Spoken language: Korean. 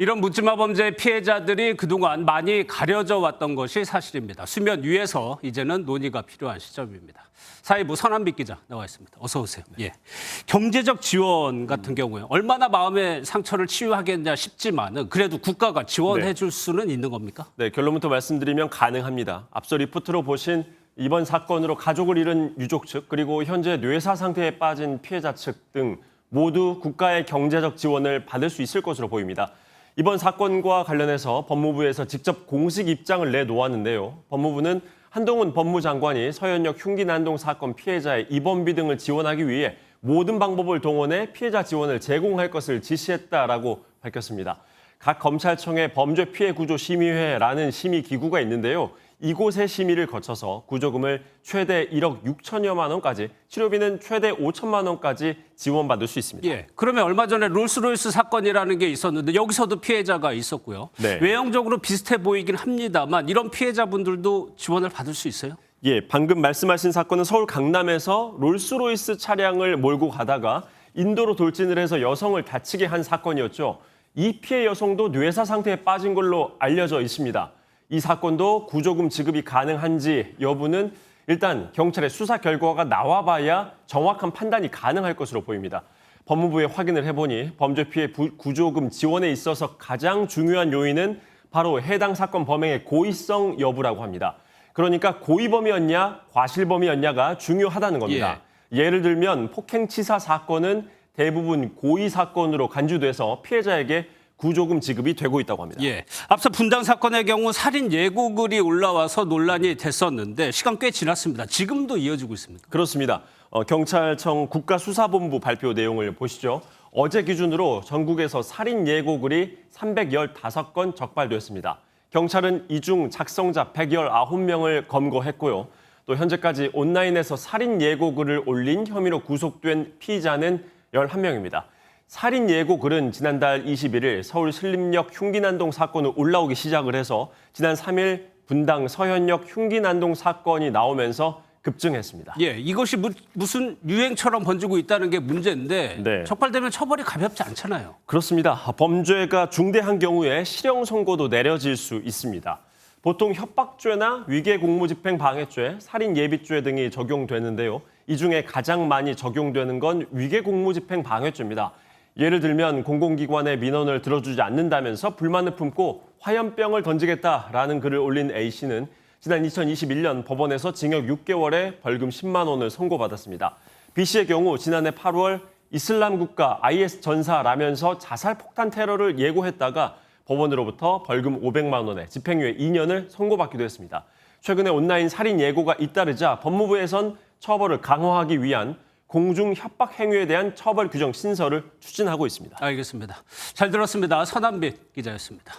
이런 묻지마 범죄의 피해자들이 그동안 많이 가려져 왔던 것이 사실입니다. 수면 위에서 이제는 논의가 필요한 시점입니다. 사회부 선한빛 기자 나와 있습니다. 어서 오세요. 예. 경제적 지원 같은 경우에 얼마나 마음의 상처를 치유하겠냐 싶지만은 그래도 국가가 지원해 줄 수는 있는 겁니까? 네, 결론부터 말씀드리면 가능합니다. 앞서 리포트로 보신 이번 사건으로 가족을 잃은 유족 측 그리고 현재 뇌사 상태에 빠진 피해자 측 등 모두 국가의 경제적 지원을 받을 수 있을 것으로 보입니다. 이번 사건과 관련해서 법무부에서 직접 공식 입장을 내놓았는데요. 법무부는 한동훈 법무장관이 서현역 흉기 난동 사건 피해자의 입원비 등을 지원하기 위해 모든 방법을 동원해 피해자 지원을 제공할 것을 지시했다라고 밝혔습니다. 각 검찰청의 범죄피해구조심의회라는 심의기구가 있는데요. 이곳의 심의를 거쳐서 구조금을 최대 1억 6천여만 원까지, 치료비는 최대 5천만 원까지 지원받을 수 있습니다. 예. 그러면 얼마 전에 롤스로이스 사건이라는 게 있었는데 여기서도 피해자가 있었고요. 네. 외형적으로 비슷해 보이긴 합니다만 이런 피해자분들도 지원을 받을 수 있어요? 예, 방금 말씀하신 사건은 서울 강남에서 롤스로이스 차량을 몰고 가다가 인도로 돌진을 해서 여성을 다치게 한 사건이었죠. 이 피해 여성도 뇌사 상태에 빠진 걸로 알려져 있습니다. 이 사건도 구조금 지급이 가능한지 여부는 일단 경찰의 수사 결과가 나와봐야 정확한 판단이 가능할 것으로 보입니다. 법무부에 확인을 해보니 범죄 피해 구조금 지원에 있어서 가장 중요한 요인은 바로 해당 사건 범행의 고의성 여부라고 합니다. 그러니까 고의범이었냐 과실범이었냐가 중요하다는 겁니다. 예를 들면 폭행치사 사건은 대부분 고의 사건으로 간주돼서 피해자에게 구조금 지급이 되고 있다고 합니다. 예. 앞서 분당 사건의 경우 살인 예고글이 올라와서 논란이 됐었는데 시간 꽤 지났습니다. 지금도 이어지고 있습니다. 그렇습니다. 경찰청 국가수사본부 발표 내용을 보시죠. 어제 기준으로 전국에서 살인 예고글이 315건 적발됐습니다. 경찰은 이 중 작성자 119명을 검거했고요. 또 현재까지 온라인에서 살인 예고글을 올린 혐의로 구속된 피의자는 11명입니다. 살인 예고글은 지난달 21일 서울 신림역 흉기난동 사건으로 올라오기 시작을 해서 지난 3일 분당 서현역 흉기난동 사건이 나오면서 급증했습니다. 예, 이것이 무슨 유행처럼 번지고 있다는 게 문제인데 네. 적발되면 처벌이 가볍지 않잖아요. 그렇습니다. 범죄가 중대한 경우에 실형 선고도 내려질 수 있습니다. 보통 협박죄나 위계공무집행 방해죄, 살인예비죄 등이 적용되는데요. 이 중에 가장 많이 적용되는 건 위계공무집행 방해죄입니다. 예를 들면 공공기관의 민원을 들어주지 않는다면서 불만을 품고 화염병을 던지겠다라는 글을 올린 A씨는 지난 2021년 법원에서 징역 6개월에 벌금 10만 원을 선고받았습니다. B씨의 경우 지난해 8월 이슬람 국가 IS 전사라면서 자살 폭탄 테러를 예고했다가 법원으로부터 벌금 500만 원에 집행유예 2년을 선고받기도 했습니다. 최근에 온라인 살인 예고가 잇따르자 법무부에선 처벌을 강화하기 위한 공중 협박 행위에 대한 처벌 규정 신설을 추진하고 있습니다. 알겠습니다. 잘 들었습니다. 선한빛 기자였습니다.